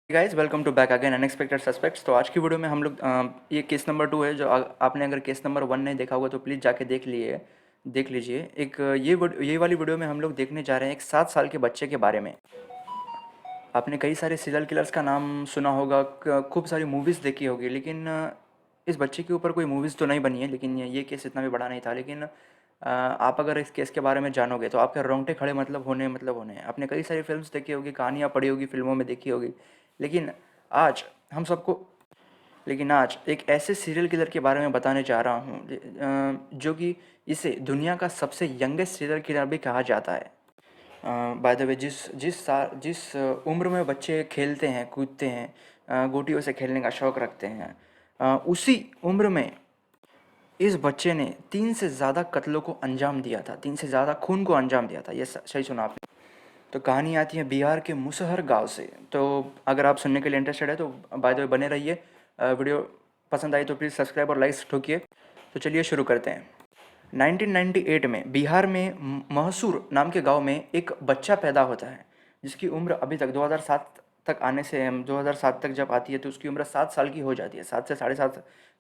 Guys welcome to back again Unexpected Suspects. तो आज की वीडियो में हम लोग ये केस नंबर 2 है। जो आपने अगर केस नंबर 1 नहीं देखा होगा तो प्लीज़ जाके देख लीजिए। ये वाली वीडियो में हम लोग देखने जा रहे हैं एक 7 साल के बच्चे के बारे में। आपने कई सारे सीरियल किलर्स का नाम सुना होगा, खूब सारी मूवीज़ देखी होगी, लेकिन इस बच्चे के ऊपर कोई मूवीज़ तो नहीं बनी है। लेकिन ये केस इतना भी बड़ा नहीं था। लेकिन आप अगर इस केस के बारे में जानोगे तो आपके रोंगटे खड़े मतलब होने हैं। आपने कई सारी फिल्म्स देखी होगी, कहानियाँ पढ़ी होगी, फिल्मों में देखी होगी, लेकिन आज हम सबको लेकिन आज एक ऐसे सीरियल किलर के बारे में बताने जा रहा हूँ जो कि इसे दुनिया का सबसे यंगेस्ट सीरियल किलर भी कहा जाता है। बाय द वे, जिस उम्र में बच्चे खेलते हैं, कूदते हैं, गोटियों से खेलने का शौक़ रखते हैं, उसी उम्र में इस बच्चे ने 3 से ज़्यादा कत्लों को अंजाम दिया था, 3 से ज़्यादा खून को अंजाम दिया था। ये सही सुना आपने। तो कहानी आती है बिहार के मुसहर गांव से। तो अगर आप सुनने के लिए इंटरेस्टेड है तो बाय द वे बने रहिए। वीडियो पसंद आई तो प्लीज़ सब्सक्राइब और लाइक ठोकिए। तो चलिए शुरू करते हैं। 1998 में बिहार में महसूर नाम के गांव में एक बच्चा पैदा होता है, जिसकी उम्र अभी तक 2007 तक आने से 2007 तक जब आती है तो उसकी उम्र 7 साल की हो जाती है। 7 से 7.5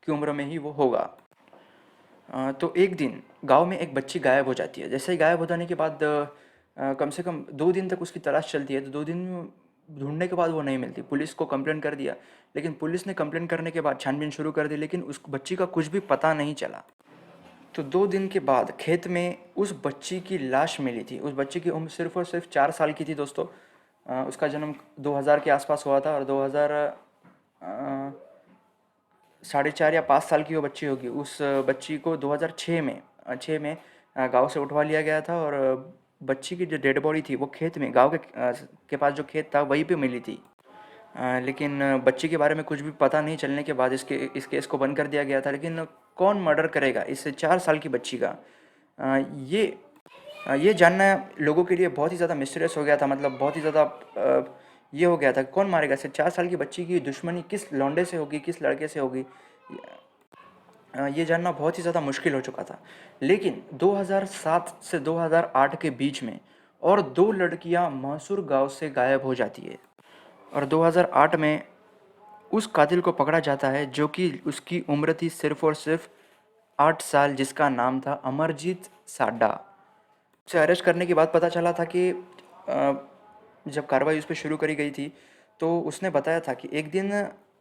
की उम्र में ही वो होगा। तो एक दिन गांव में एक बच्ची गायब हो जाती है। जैसे ही गायब हो जाने के बाद कम से कम 2 दिन तक उसकी तलाश चलती है। तो 2 दिन ढूंढने के बाद वो नहीं मिलती। पुलिस को कंप्लेंट कर दिया, लेकिन पुलिस ने कंप्लेंट करने के बाद छानबीन शुरू कर दी, लेकिन उस बच्ची का कुछ भी पता नहीं चला। तो 2 दिन के बाद खेत में उस बच्ची की लाश मिली थी। उस बच्ची की उम्र सिर्फ और सिर्फ 4 साल की थी दोस्तों। उसका जन्म 2000 के आसपास हुआ था और 2000 4.5 या 5 साल की वो बच्ची होगी। उस बच्ची को 2006 में 6 में गांव से उठवा लिया गया था। और बच्ची की जो डेड बॉडी थी वो खेत में, गांव के पास जो खेत था वहीं पे मिली थी। लेकिन बच्ची के बारे में कुछ भी पता नहीं चलने के बाद इस केस को बंद कर दिया गया था। लेकिन कौन मर्डर करेगा इस 4 साल की बच्ची का, ये ये जानना लोगों के लिए बहुत ही ज़्यादा मिस्टीरियस हो गया था। मतलब बहुत ही ज़्यादा ये हो गया था, कौन मारेगा इसे। 4 साल की बच्ची की दुश्मनी किस लौंडे से होगी, किस लड़के से होगी, ये जानना बहुत ही ज़्यादा मुश्किल हो चुका था। लेकिन 2007 से 2008 के बीच में और 2 लड़कियां मैसूर गांव से गायब हो जाती है। और 2008 में उस कातिल को पकड़ा जाता है, जो कि उसकी उम्र थी सिर्फ और सिर्फ 8 साल, जिसका नाम था अमरजीत साडा। उसे अरेस्ट करने के बाद पता चला था कि जब कार्रवाई उस पर शुरू करी गई थी तो उसने बताया था कि एक दिन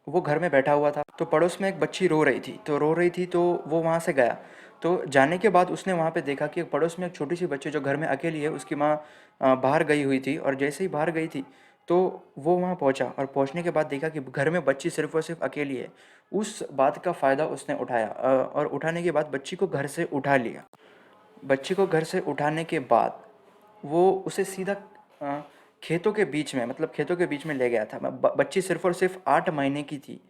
वो घर में बैठा हुआ था तो पड़ोस में एक बच्ची रो रही थी तो वो वहाँ से गया। तो जाने के बाद उसने वहाँ पे देखा कि पड़ोस में एक छोटी सी बच्ची जो घर में अकेली है, उसकी माँ बाहर गई हुई थी। और जैसे ही बाहर गई थी तो वो वहाँ पहुँचा और पहुँचने के बाद देखा कि घर में बच्ची सिर्फ और सिर्फ अकेली है। उस बात का फ़ायदा उसने उठाया और उठाने के बाद बच्ची को घर से उठा लिया। बच्ची को घर से उठाने के बाद वो उसे सीधा अ, खेतों के बीच में ले गया था। बच्ची सिर्फ और सिर्फ 8 महीने की थी।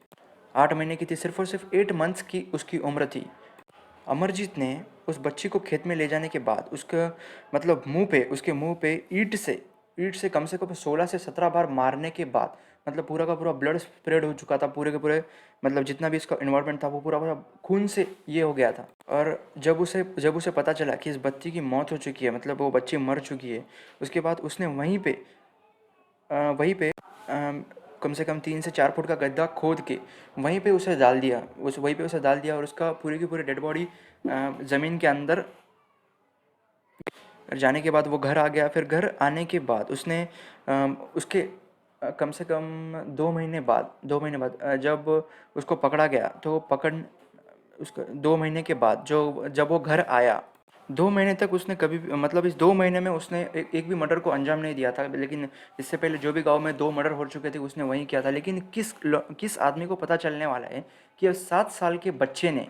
8 महीने की थी, सिर्फ और सिर्फ 8 मंथ्स की उसकी उम्र थी। अमरजीत ने उस बच्ची को खेत में ले जाने के बाद उसके मुंह पे ईंट से कम 16 से 17 बार मारने के बाद, मतलब पूरा का पूरा ब्लड स्प्रेड हो चुका था। पूरे के पूरे मतलब जितना भी इसका इन्वायरमेंट था वो पूरा पूरा खून से ये हो गया था। और जब उसे पता चला कि इस बच्ची की मौत हो चुकी है, मतलब वो बच्ची मर चुकी है, उसके बाद उसने वहीं पे कम से कम 3 से 4 फुट का गड्ढा खोद के वहीं पे उसे डाल दिया। और उसका पूरी की पूरी डेड बॉडी ज़मीन के अंदर जाने के बाद वो घर आ गया। फिर घर आने के बाद उसने उसके कम से कम 2 महीने बाद जब उसको पकड़ा गया तो पकड़ उसका 2 महीने के बाद जब वो घर आया, 2 महीने तक उसने कभी भी, मतलब इस 2 महीने में उसने एक भी मर्डर को अंजाम नहीं दिया था। लेकिन इससे पहले जो भी गांव में 2 मर्डर हो चुके थे उसने वहीं किया था। लेकिन किस आदमी को पता चलने वाला है कि अब 7 साल के बच्चे ने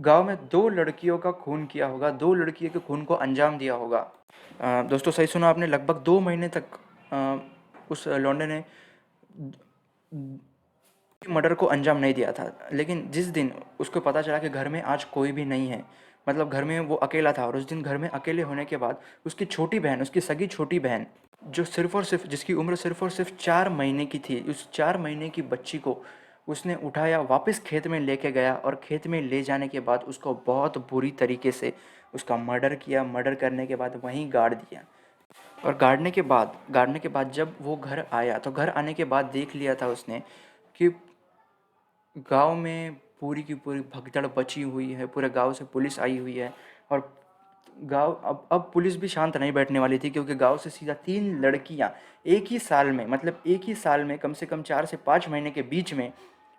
गांव में 2 लड़कियों का खून किया होगा, 2 लड़कियों के खून को अंजाम दिया होगा। दोस्तों सही सुना आपने, लगभग 2 महीने तक उस लौंडे ने मर्डर को अंजाम नहीं दिया था। लेकिन जिस दिन उसको पता चला कि घर में आज कोई भी नहीं है, मतलब घर में वो अकेला था, और उस दिन घर में अकेले होने के बाद उसकी सगी छोटी बहन, जो सिर्फ और सिर्फ जिसकी उम्र सिर्फ और सिर्फ 4 महीने की थी, उस 4 महीने की बच्ची को उसने उठाया, वापस खेत में लेके गया और खेत में ले जाने के बाद उसको बहुत बुरी तरीके से उसका मर्डर किया। मर्डर करने के बाद वहीं गाड़ दिया। और गाड़ने के बाद जब वो घर आया तो घर आने के बाद देख लिया था उसने कि गांव में पूरी की पूरी भगदड़ बची हुई है, पूरे गांव से पुलिस आई हुई है। और गांव अब पुलिस भी शांत नहीं बैठने वाली थी, क्योंकि गांव से सीधा 3 लड़कियां एक ही साल में, मतलब एक ही साल में कम से कम 4 से 5 महीने के बीच में,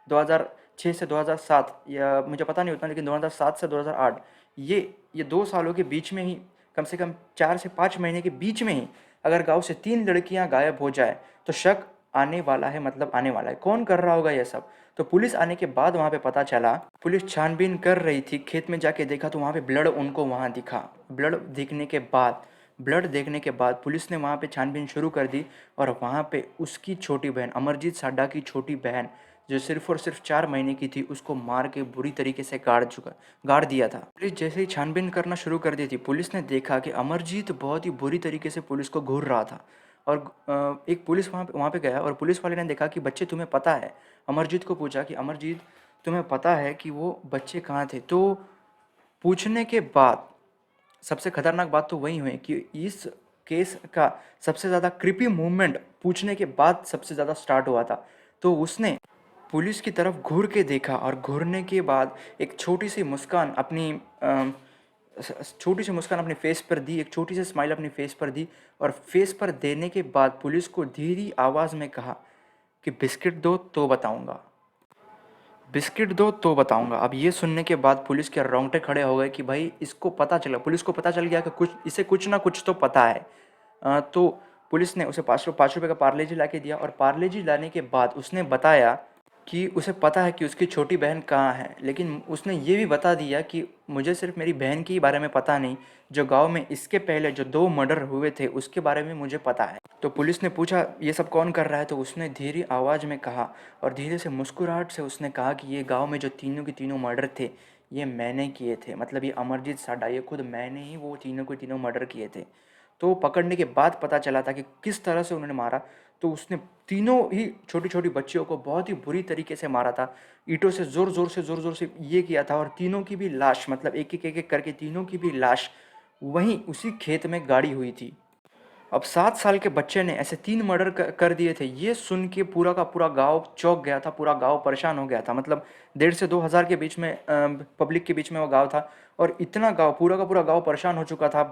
2006 से 2007, या मुझे पता नहीं उतना, लेकिन 2007 से 2008, ये 2 सालों के बीच में ही, कम से कम 4 से 5 महीने के बीच में ही अगर गांव से 3 लड़कियां गायब हो जाए तो शक आने वाला है, मतलब आने वाला है। कौन कर रहा होगा ये सब? तो पुलिस आने के बाद वहाँ पे पता चला, पुलिस छानबीन कर रही थी, खेत में जाके देखा तो वहाँ पे ब्लड उनको वहाँ दिखा। ब्लड देखने के बाद पुलिस ने वहाँ पे छानबीन शुरू कर दी, और वहाँ पे उसकी छोटी बहन, अमरजीत साडा की छोटी बहन, जो सिर्फ और सिर्फ 4 महीने की थी, उसको मार के बुरी तरीके से गाड़ दिया था। पुलिस जैसे ही छानबीन करना शुरू कर दी थी, पुलिस ने देखा कि अमरजीत बहुत ही बुरी तरीके से पुलिस को घूर रहा था। और एक पुलिस वहाँ पे गया, और पुलिस वाले ने देखा कि बच्चे तुम्हें पता है, अमरजीत को पूछा कि अमरजीत तुम्हें पता है कि वो बच्चे कहाँ थे? तो पूछने के बाद सबसे खतरनाक बात तो वही हुई कि इस केस का सबसे ज़्यादा क्रिपी मूवमेंट पूछने के बाद सबसे ज़्यादा स्टार्ट हुआ था। तो उसने पुलिस की तरफ घूर के देखा, और घूरने के बाद एक छोटी सी मुस्कान अपने फेस पर दी, एक छोटी सी स्माइल अपने फेस पर दी। और फेस पर देने के बाद पुलिस को धीरी आवाज़ में कहा कि बिस्किट दो तो बताऊंगा, बिस्किट दो तो बताऊंगा। अब ये सुनने के बाद पुलिस के रोंगटे खड़े हो गए कि भाई इसको पता चला, पुलिस को पता चल गया कि कुछ ना कुछ तो पता है। तो पुलिस ने उसे 5 रुपये का पार्ले जी ला के दिया, और पार्ले जी लाने के बाद उसने बताया कि उसे पता है कि उसकी छोटी बहन कहाँ है, लेकिन उसने ये भी बता दिया कि मुझे सिर्फ मेरी बहन के बारे में पता नहीं, जो गांव में इसके पहले जो 2 मर्डर हुए थे उसके बारे में मुझे पता है। तो पुलिस ने पूछा ये सब कौन कर रहा है? तो उसने धीरे आवाज़ में कहा, और धीरे से मुस्कुराहट से उसने कहा कि ये गांव में जो तीनों के तीनों मर्डर थे, ये मैंने किए थे। मतलब ये अमरजीत साडा, ये खुद मैंने ही वो तीनों के तीनों मर्डर किए थे। तो पकड़ने के बाद पता चला था कि किस तरह से उन्होंने मारा। तो उसने तीनों ही छोटी छोटी बच्चियों को बहुत ही बुरी तरीके से मारा था, ईंटों से ज़ोर ज़ोर से ये किया था। और तीनों की भी लाश, मतलब एक एक करके तीनों की भी लाश वहीं उसी खेत में गाड़ी हुई थी। अब 7 साल के बच्चे ने ऐसे 3 मर्डर कर दिए थे, ये सुन के पूरा का पूरा गांव चौंक गया था, पूरा गांव परेशान हो गया था। मतलब 1,500 से 2,000 के बीच में पब्लिक के बीच में वो गांव था, और इतना गांव, पूरा का पूरा गांव परेशान हो चुका था।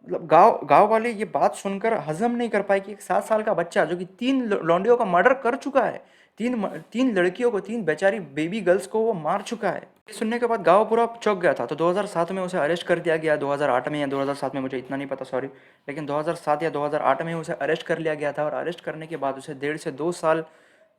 मतलब गांव गांव वाले ये बात सुनकर हजम नहीं कर पाए कि एक 7 साल का बच्चा जो कि 3 लौंडियों का मर्डर कर चुका है, तीन लड़कियों को, 3 बेचारी बेबी गर्ल्स को वो मार चुका है। ये सुनने के बाद गांव पूरा चौंक गया था। तो 2007 में उसे अरेस्ट कर दिया गया, 2008 में या 2007 में, मुझे इतना नहीं पता, सॉरी, लेकिन 2007 या 2008 में उसे अरेस्ट कर लिया गया था। और अरेस्ट करने के बाद उसे 1.5 से 2 साल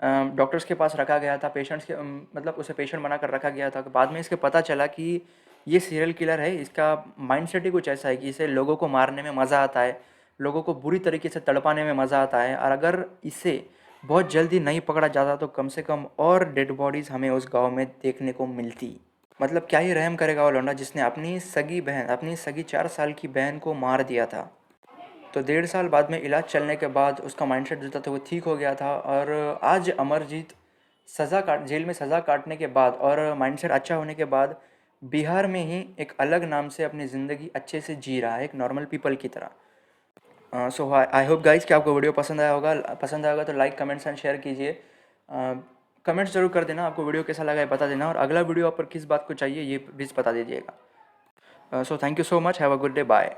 डॉक्टर्स के पास रखा गया था, पेशेंट्स के मतलब उसे पेशेंट बनाकर रखा गया था। बाद में इसके पता चला कि ये सीरियल किलर है, इसका माइंडसेट ही कुछ ऐसा है कि इसे लोगों को मारने में मज़ा आता है, लोगों को बुरी तरीके से तड़पाने में मज़ा आता है। और अगर इसे बहुत जल्दी नहीं पकड़ा जाता तो कम से कम और डेड बॉडीज़ हमें उस गांव में देखने को मिलती। मतलब क्या ही रहम करेगा वो लौंडा जिसने अपनी सगी 4 साल की बहन को मार दिया था। तो 1.5 साल बाद में इलाज चलने के बाद उसका माइंडसेट जो था वो ठीक हो गया था। और आज अमरजीत जेल में सज़ा काटने के बाद और माइंडसेट अच्छा होने के बाद बिहार में ही एक अलग नाम से अपनी ज़िंदगी अच्छे से जी रहा है, एक नॉर्मल पीपल की तरह। सो आई होप गाइस कि आपको वीडियो पसंद आया होगा। पसंद आएगा तो लाइक, कमेंट्स एंड शेयर कीजिए। कमेंट्स जरूर कर देना, आपको वीडियो कैसा लगा है बता देना, और अगला वीडियो आप पर किस बात को चाहिए ये प्लीज़ बता दीजिएगा। So thank you so much, have a good day, bye.